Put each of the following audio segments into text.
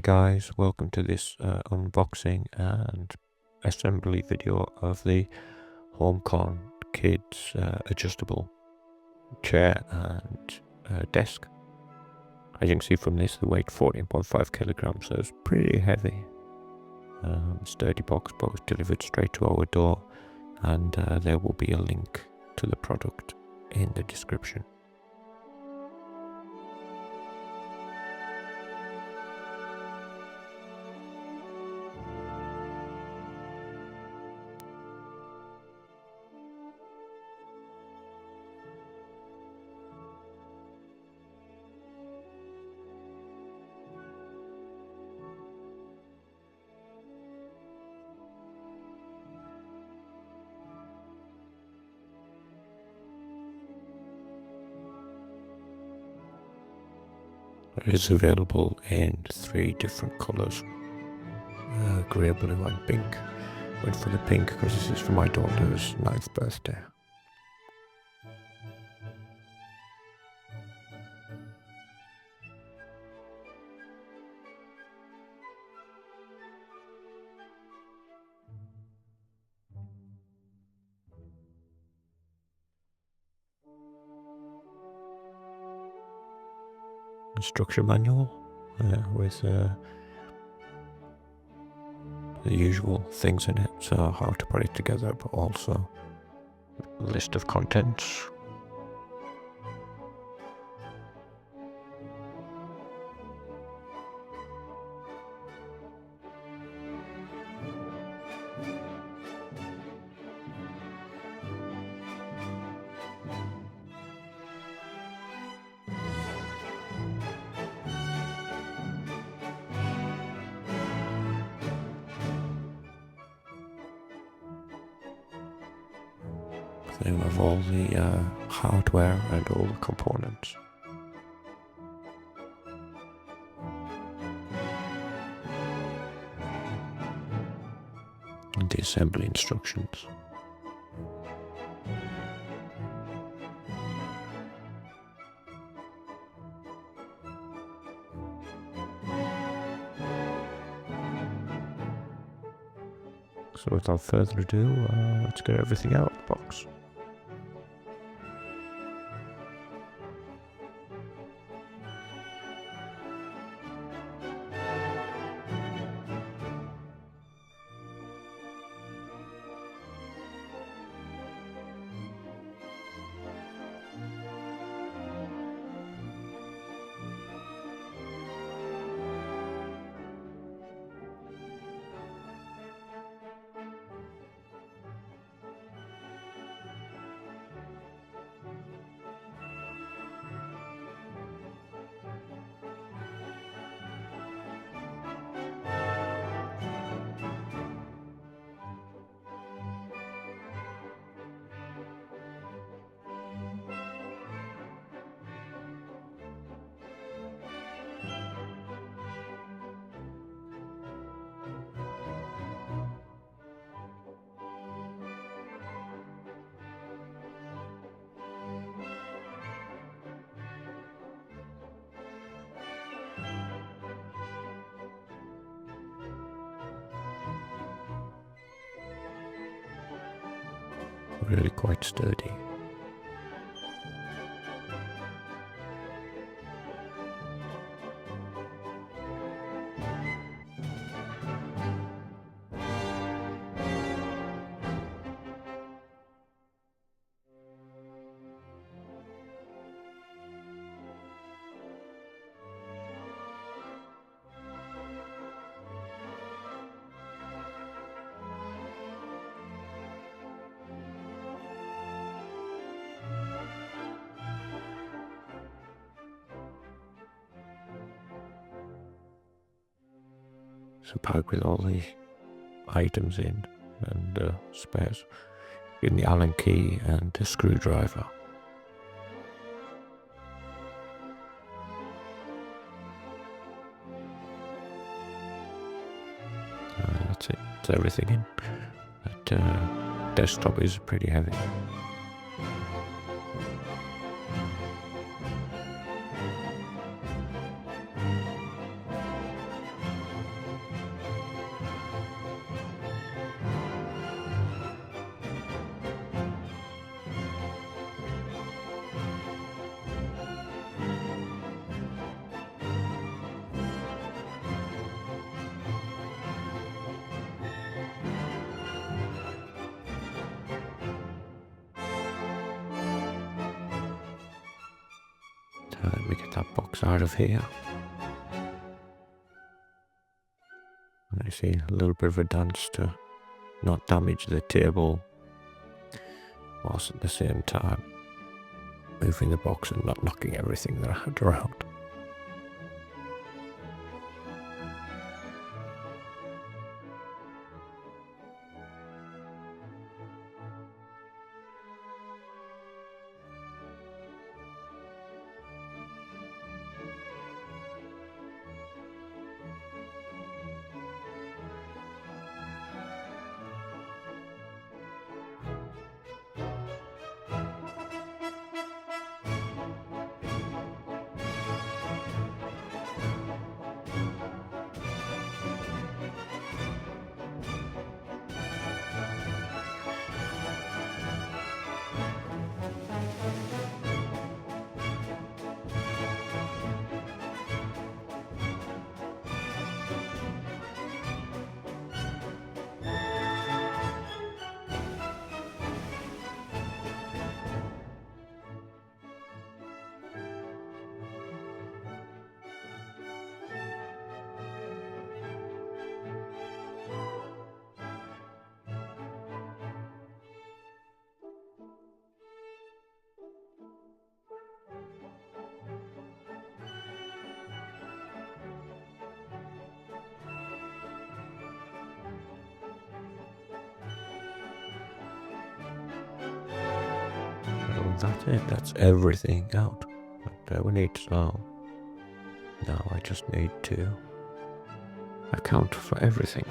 guys, welcome to this unboxing and assembly video of the homecom kids adjustable chair and desk. As you can see from this, the weight 14.5 kilograms, so it's pretty heavy. Sturdy box delivered straight to our door, and there will be a link to the product in the description. It is available in 3 different colours, grey, blue and pink. Went for the pink because this is for my daughter's 9th birthday. Instruction manual with the usual things in it, so how to put it together, but also a list of contents. Then we have all the hardware and all the components. And the assembly instructions. So without further ado, let's get everything out of the box. Really quite sturdy. So packed with all the items in and spares, in the Allen key and a screwdriver. That's it. That's everything in. That desktop is pretty heavy. Let me get that box out of here. And I see a little bit of a dance to not damage the table, whilst at the same time moving the box and not knocking everything that I had around. That's it, that's everything out. But we need to now I just need to account for everything.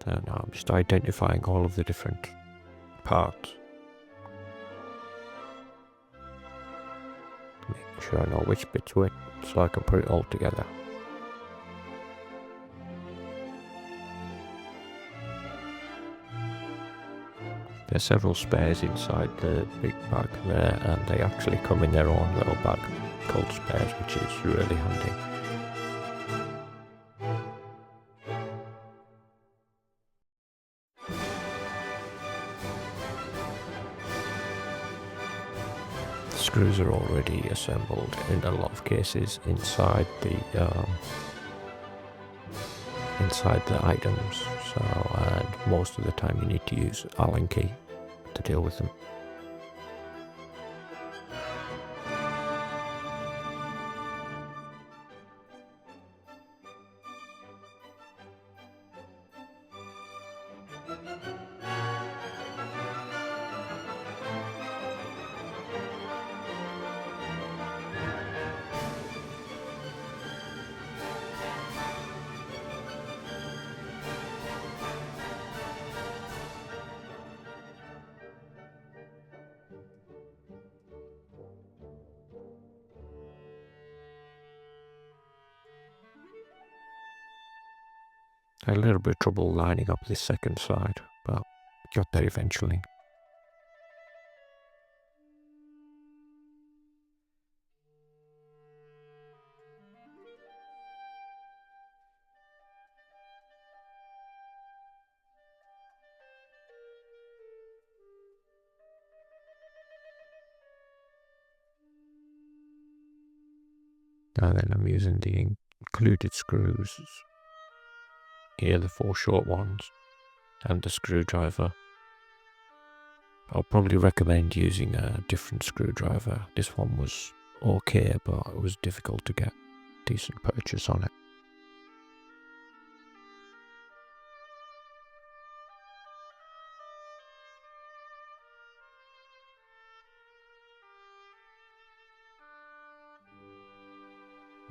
So now I'm just identifying all of the different parts. Making sure I know which bit's which so I can put it all together. There's several spares inside the big bag there, and they actually come in their own little bag called spares, which is really handy. The screws are already assembled in a lot of cases inside the items, so and most of the time you need to use Allen key to deal with them. I had a little bit of trouble lining up this second side, but got there eventually. And then I'm using the included screws. Here, the 4 short ones, and the screwdriver. I'll probably recommend using a different screwdriver. This one was okay, but it was difficult to get a decent purchase on it.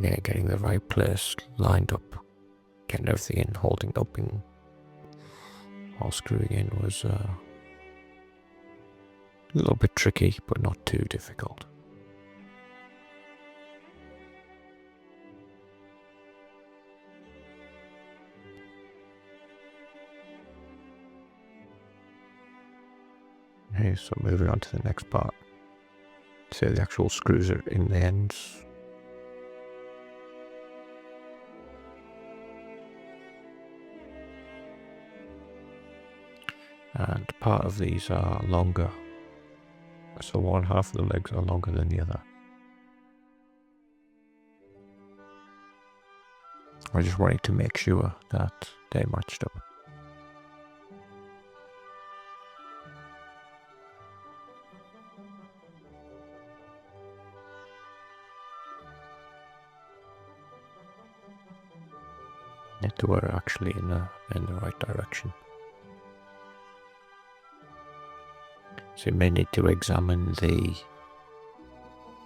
Yeah, getting the right place lined up, getting everything in, holding up in while screwing in was a little bit tricky, but not too difficult. Okay, so moving on to the next part. So the actual screws are in the ends. and part of these are longer, so one half of the legs are longer than the other. I just wanted to make sure that they matched up. They were actually in the right direction. So you may need to examine the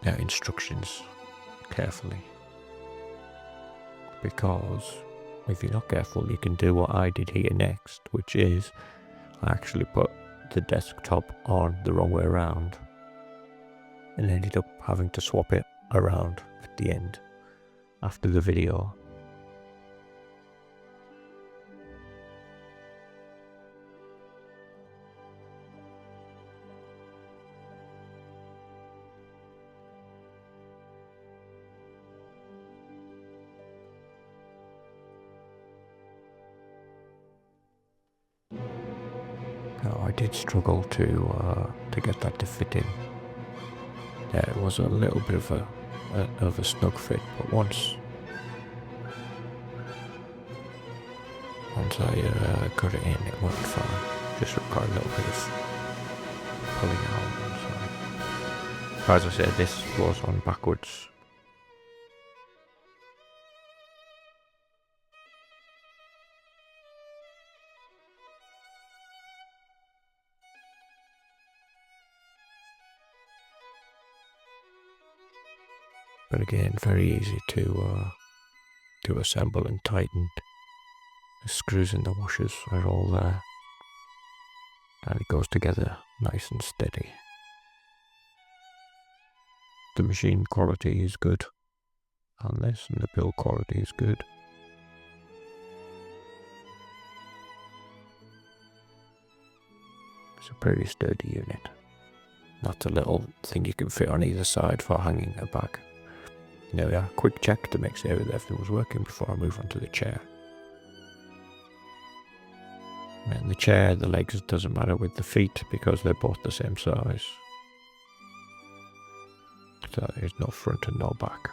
instructions carefully, because if you're not careful you can do what I did here next, which is I actually put the desktop on the wrong way around and ended up having to swap it around at the end after the video. I did struggle to get that to fit in. Yeah, it was a little bit of a snug fit, but once I got it in, it worked fine. Just required a little bit of pulling out. So, as I said, this was on backwards. But again, very easy to assemble and tighten. The screws in the washers are all there, and it goes together nice and steady. The machine quality is good on this, and the build quality is good. It's a pretty sturdy unit. Not a little thing you can fit on either side for hanging a bag. Yeah, quick check to make sure that everything was working before I move on to the chair. And the chair, the legs, doesn't matter with the feet because they're both the same size. So there's no front and no back.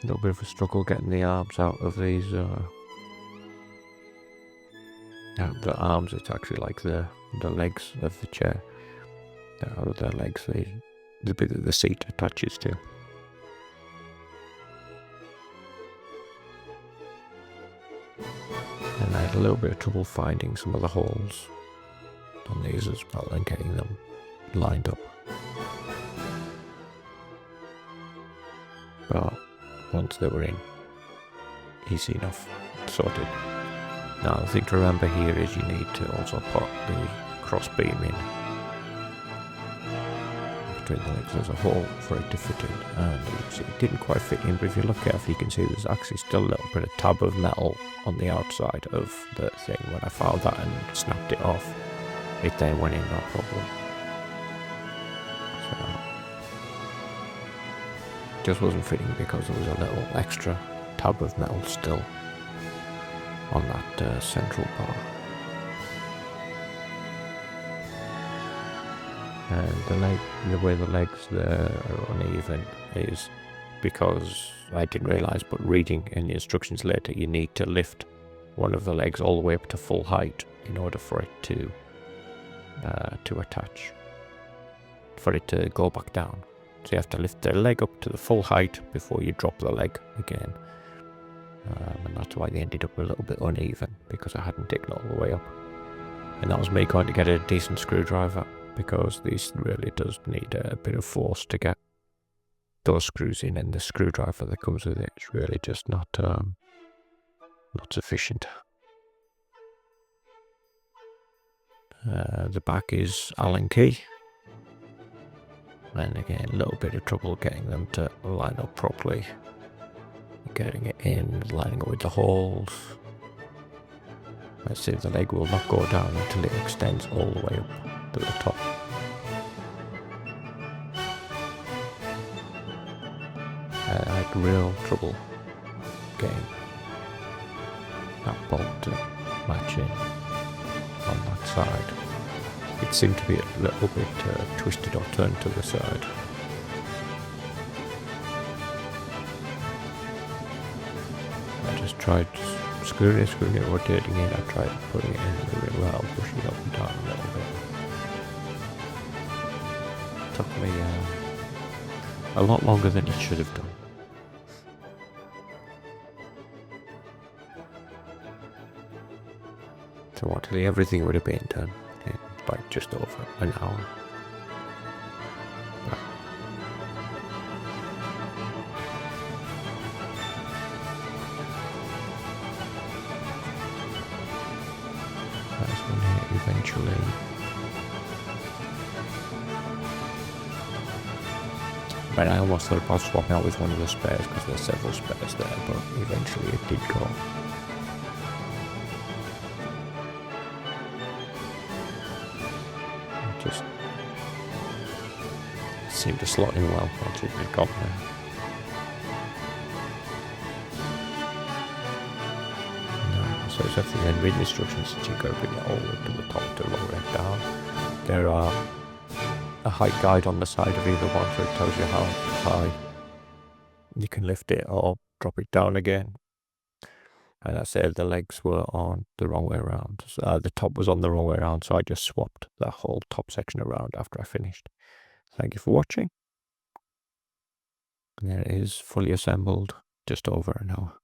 A little bit of a struggle getting the arms out of these. The arms, it's actually like the legs of the chair. Out of their legs, the bit that the seat attaches to. And I had a little bit of trouble finding some of the holes on these as well and getting them lined up. But once they were in, easy enough, sorted. Now the thing to remember here is you need to also put the cross beam in between the legs. There's a hole for it to fit in, and you can see it didn't quite fit in, but if you look carefully you can see there's actually still a little bit of tab of metal on the outside of the thing. When I found that and snapped it off, it then went in no problem. So it just wasn't fitting because there was a little extra tab of metal still on that central bar. And the way the legs there are uneven is because I didn't realise, but reading in the instructions later, you need to lift one of the legs all the way up to full height in order for it to attach, for it to go back down. So you have to lift the leg up to the full height before you drop the leg again. And that's why they ended up a little bit uneven, because I hadn't taken it all the way up. And that was me going to get a decent screwdriver, because this really does need a bit of force to get those screws in, and the screwdriver that comes with it is really just not sufficient. The back is Allen key, and again a little bit of trouble getting them to line up properly. Getting it in, lining up with the holes. Let's say the leg will not go down until it extends all the way up to the top. I had real trouble getting that bolt to match in on that side. It seemed to be a little bit twisted or turned to the side. I just tried screwing it, rotating it. I tried putting it in really well, pushing it up and down a little bit. It took me a lot longer than it should have done. So actually everything would have been done in about just over an hour. But that's when it eventually but I almost thought about swapping out with one of the spares because there's several spares there, but eventually it did go. Just seemed to slot in well once it had got there. No, so it's actually then read instructions that you've got to bring it all the way to the top to lower it down. There are a height guide on the side of either one, so it tells you how high you can lift it or drop it down again. And I said the legs were on the wrong way around. So, the top was on the wrong way around, so I just swapped the whole top section around after I finished. Thank you for watching. And there it is, fully assembled, just over an hour.